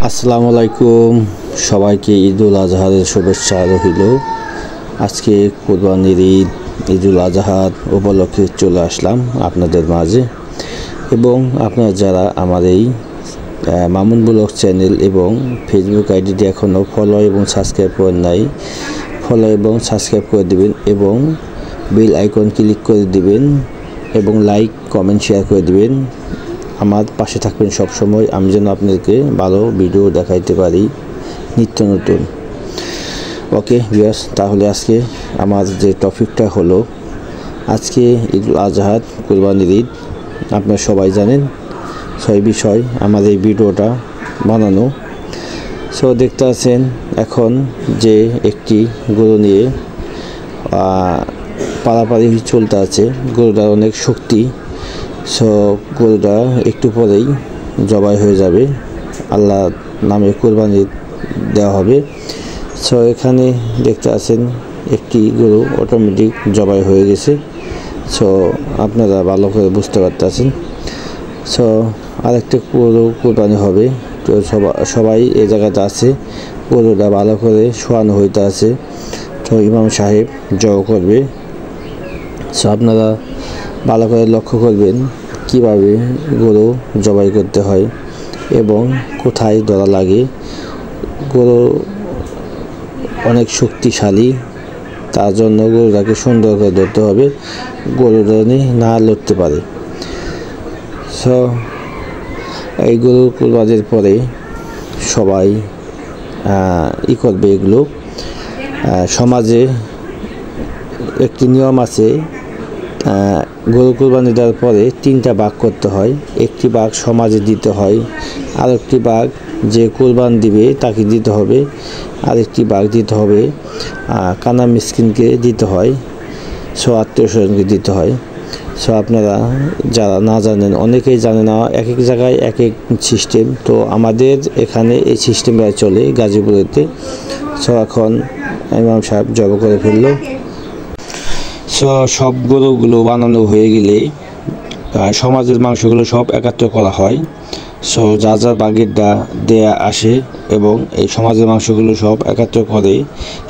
আসসালামু আলাইকুম সবাইকে ঈদুল আজহার শুভেচ্ছা রইল। আজকে কুরবানির ঈদুল আজহার উপলক্ষে চলে আসলাম আপনাদের মাঝে। এবং আপনারা যারা আমার এই মামুন ব্লগ চ্যানেল এবং ফেসবুক আইডিটি এখনও ফলো এবং সাবস্ক্রাইব করেন নাই, ফলো এবং সাবস্ক্রাইব করে দিবেন এবং বেল আইকন ক্লিক করে দিবেন এবং লাইক কমেন্ট শেয়ার করে দিবেন। আমার পাশে থাকবেন সব সময়, আমি যেন আপনাদেরকে ভালো ভিডিও দেখাইতে পারি নিত্য নতুন। ওকে ভিউয়ার্স, তাহলে আজকে আমার যে টপিকটা হলো আজকে ঈদুল আজহা কুরবানির ঈদ। আপনারা সবাই জানেন, সেই বিষয় আমার এই ভিডিওটা বানানো। সো দেখতে আছেন এখন যে একটি গরু নিয়ে পারাপারি চলতে আছে। গরুটার অনেক শক্তি। সো গরুটা একটু পরেই জবাই হয়ে যাবে, আল্লাহ নামে কুরবানি দেওয়া হবে। সো এখানে দেখতে আছেন একটি গরু অটোমেটিক জবাই হয়ে গেছে। সো আপনারা ভালো করে বুঝতে পারতেছেন। সো আরেকটা গরু কুরবানি হবে, তো সবাই এই জায়গাতে আছে। গরুটা ভালো করে শোয়ানো হইতে আছে, তো ইমাম সাহেব জব করবে। সো আপনারা ভালো করে লক্ষ্য করবেন কিভাবে গরু জবাই করতে হয় এবং কোথায় ধরা লাগে। গরু অনেক শক্তিশালী, তার জন্য গরুটাকে সুন্দর করে ধরতে হবে, গরুটা না লড়তে পারে। সো এই গরু কুরবানির পরে সবাই করবে এগুলো। সমাজে একটি নিয়ম আছে, গরু কুরবানি দেওয়ার পরে 3টা ভাগ করতে হয়। একটি ভাগ সমাজে দিতে হয়, আরেকটি ভাগ যে কুরবান দিবে তাকে দিতে হবে, আরেকটি ভাগ দিতে হবে কানা মিসকিনকে দিতে হয়, সো আত্মীয় স্বজনকে দিতে হয়। সো আপনারা যারা না জানেন, অনেকেই জানে না, এক এক জায়গায় এক এক সিস্টেম। তো আমাদের এখানে এই সিস্টেমটা চলে গাজীপুরেতে। সো এখন ইমাম সাহেব জব করে ফেললো। সো সব গরুগুলো বানানো হয়ে গেলে সমাজের মাংসগুলো সব একত্র করা হয়। সো যা যা বাগেরটা দেয়া আসে এবং এই সমাজের মাংসগুলো সব একত্র করে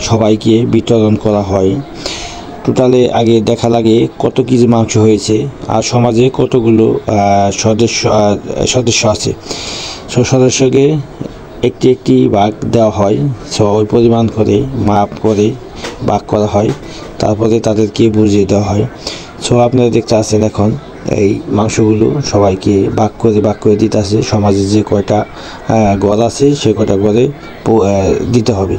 সবাইকে বিতরণ করা হয়। টোটালে আগে দেখা লাগে কত কেজি মাংস হয়েছে আর সমাজে কতগুলো সদস্য আছে। সো সদস্যকে একটি একটি ভাগ দেওয়া হয়। সো ওই পরিমাণ করে মাপ করে ভাগ করা হয়, তারপরে তাদেরকে বুঝিয়ে দেওয়া হয়। সো আপনারা দেখতে আছেন এখন এই মাংসগুলো সবাইকে ভাগ করে দিতে আছে। সমাজে যে কয়টা ঘর আছে সে কয়টা ঘরে দিতে হবে।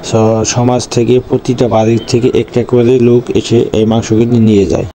সো সমাজ থেকে প্রতিটা বাড়ির থেকে একটা করে লোক এসে এই মাংসগুলো নিয়ে যায়।